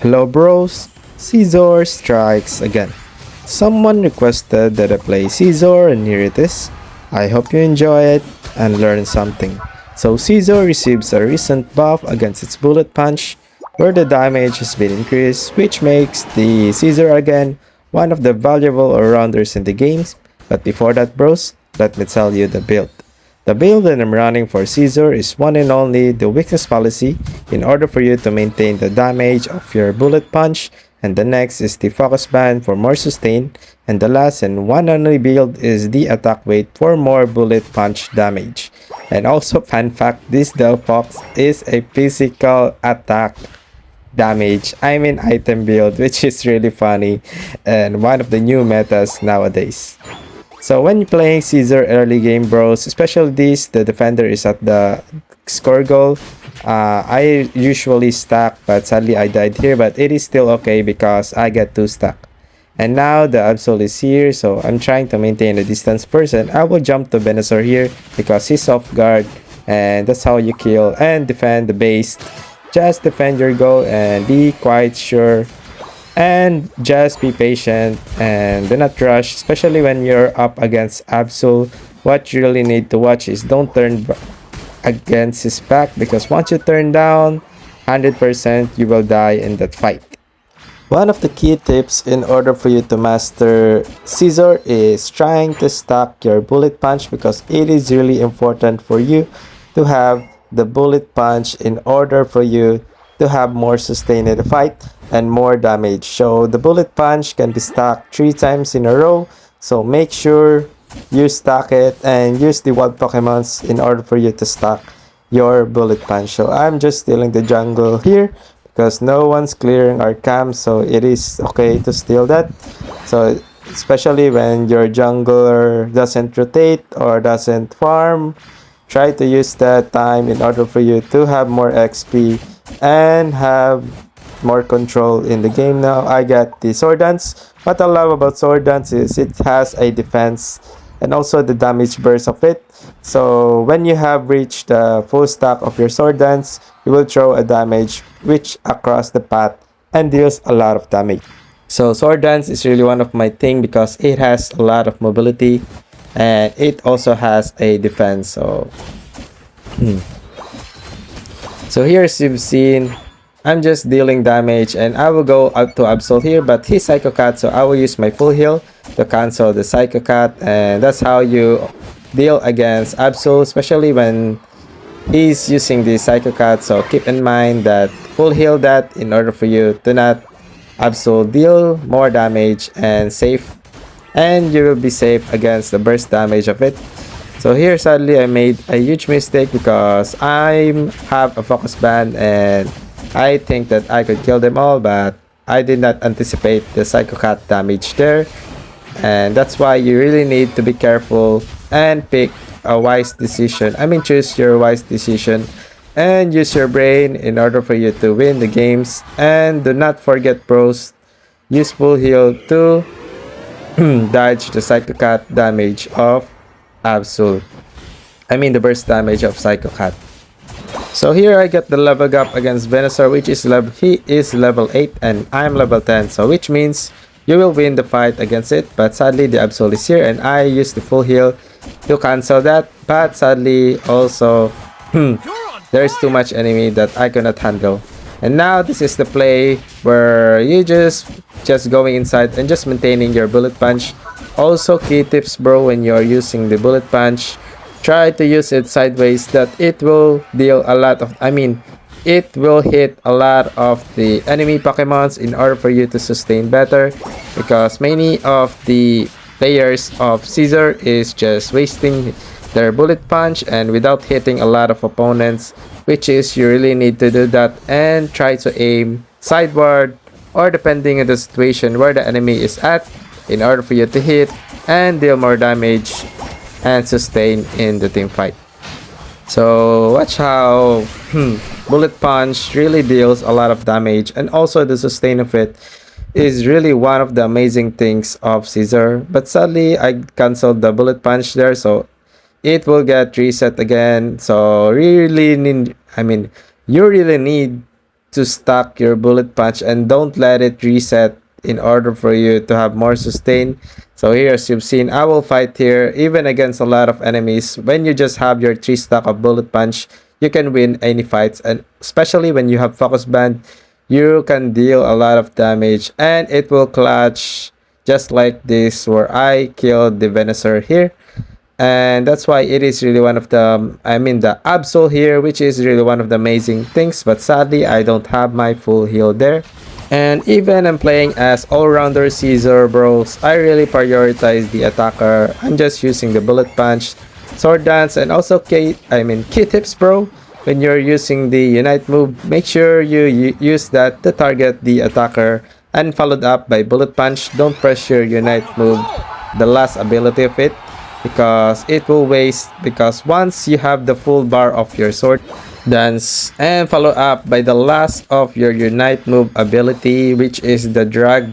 Hello bros, Scizor strikes again. Someone requested that I play Scizor and here it is. I hope you enjoy it and learn something. So Scizor receives a recent buff against its bullet punch where the damage has been increased, which makes the Scizor again one of the valuable all-rounders in the games. But before that bros, let me tell you the build. The build that I'm running for Scizor is one and only the weakness policy in order for you to maintain the damage of your bullet punch, and the next is the focus band for more sustain, and the last and one only build is the attack weight for more bullet punch damage. And also fun fact, this Delphox is a physical attack damage, item build, which is really funny and one of the new metas nowadays. So when you're playing Scizor early game bros, especially this, the defender is at the score goal. I usually stack, but sadly I died here, but it is still okay because I get 2 stack. And now the Absol is here, so I'm trying to maintain the distance first, and I will jump to Venusaur here because he's off guard, and that's how you kill and defend the base. Just defend your goal and be quite sure and just be patient and do not rush, especially when you're up against Absol. What you really need to watch is don't turn against his back, because once you turn down 100% you will die in that fight. One of the key tips in order for you to master Scizor is trying to stack your bullet punch, because it is really important for you to have the bullet punch in order for you to have more sustain in the fight and more damage. So the bullet punch can be stacked 3 times in a row, so make sure you stack it and use the wild Pokemons in order for you to stack your bullet punch. So I'm just stealing the jungle here because no one's clearing our camp, so it is okay to steal that. So especially when your jungler doesn't rotate or doesn't farm, try to use that time in order for you to have more XP and have more control in the game. Now I got the sword dance. What I love about sword dance is it has a defense and also the damage burst of it. So when you have reached the full stack of your sword dance, you will throw a damage which across the path and deals a lot of damage. So sword dance is really one of my thing because it has a lot of mobility and it also has a defense. So here, as you've seen, I'm just dealing damage and I will go out to Absol here, but he's Psycho Cut, so I will use my full heal to cancel the Psycho Cut, and that's how you deal against Absol, especially when he's using the Psycho Cut. So keep in mind that full heal that in order for you to not Absol deal more damage and safe, and you will be safe against the burst damage of it. So here sadly I made a huge mistake because I have a focus band and I think that I could kill them all, but I did not anticipate the Psycho Cut damage there, and that's why you really need to be careful and pick a wise decision. Choose your wise decision and use your brain in order for you to win the games. And do not forget bros, use full heal to dodge the Psycho Cut damage of Absol. The burst damage of Psycho Cut. So here I get the level gap against Venusaur, which is he is level 8 and I'm level 10, so which means you will win the fight against it. But sadly the Absol is here and I use the full heal to cancel that, but sadly also there's too much enemy that I cannot handle. And now this is the play where you just going inside and just maintaining your bullet punch. Also key tips bro, when you're using the bullet punch, try to use it sideways, that it will deal a lot of, it will hit a lot of the enemy Pokemons in order for you to sustain better, because many of the players of Scizor is just wasting their bullet punch and without hitting a lot of opponents, which is you really need to do that and try to aim sideward or depending on the situation where the enemy is at in order for you to hit and deal more damage and sustain in the team fight. So watch how bullet punch really deals a lot of damage, and also the sustain of it is really one of the amazing things of Scizor. But sadly I cancelled the bullet punch there, so it will get reset again. So really need, you really need to stack your bullet punch and don't let it reset in order for you to have more sustain. So here, as you've seen, I will fight here even against a lot of enemies. When you just have your 3 stack of bullet punch, you can win any fights, and especially when you have focus band, you can deal a lot of damage and it will clutch just like this where I killed the Venusaur here. And that's why it is really one of the, I mean, the Absol here, which is really one of the amazing things, but sadly I don't have my full heal there. And even I'm playing as all-rounder Scizor, bros, I really prioritize the attacker. I'm just using the bullet punch, sword dance, and also key tips, bro. When you're using the unite move, make sure you use that to target the attacker, and followed up by bullet punch. Don't press your unite move, the last ability of it, because it will waste, because once you have the full bar of your sword dance, and follow up by the last of your unite move ability, which is the drag,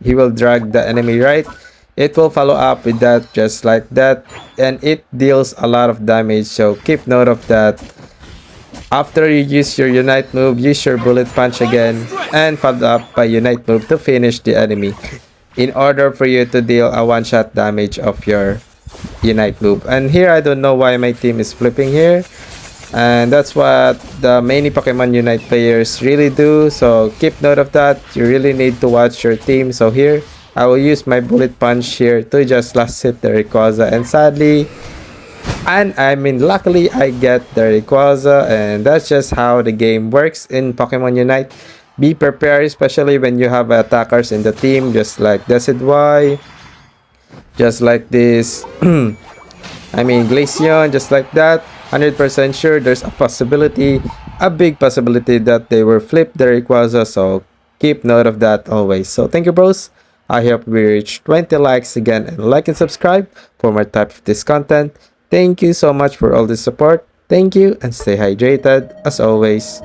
he will drag the enemy, right? It will follow up with that just like that, and it deals a lot of damage, so keep note of that. After you use your unite move, use your bullet punch again and follow up by unite move to finish the enemy in order for you to deal a one-shot damage of your unite move. And here I don't know why my team is flipping here, and that's what the many Pokemon Unite players really do, so keep note of that. You really need to watch your team. So here I will use my bullet punch here to just last hit the Rayquaza, and sadly, and luckily I get the Rayquaza, and that's just how the game works in Pokemon Unite. Be prepared, especially when you have attackers in the team, just like Decidwy, just like this Glaceon, just like that. 100% sure there's a possibility, a big possibility, that they will flip the Rayquaza, so keep note of that always. So thank you, bros. I hope we reach 20 likes again, and like and subscribe for more type of this content. Thank you so much for all the support. Thank you, and stay hydrated as always.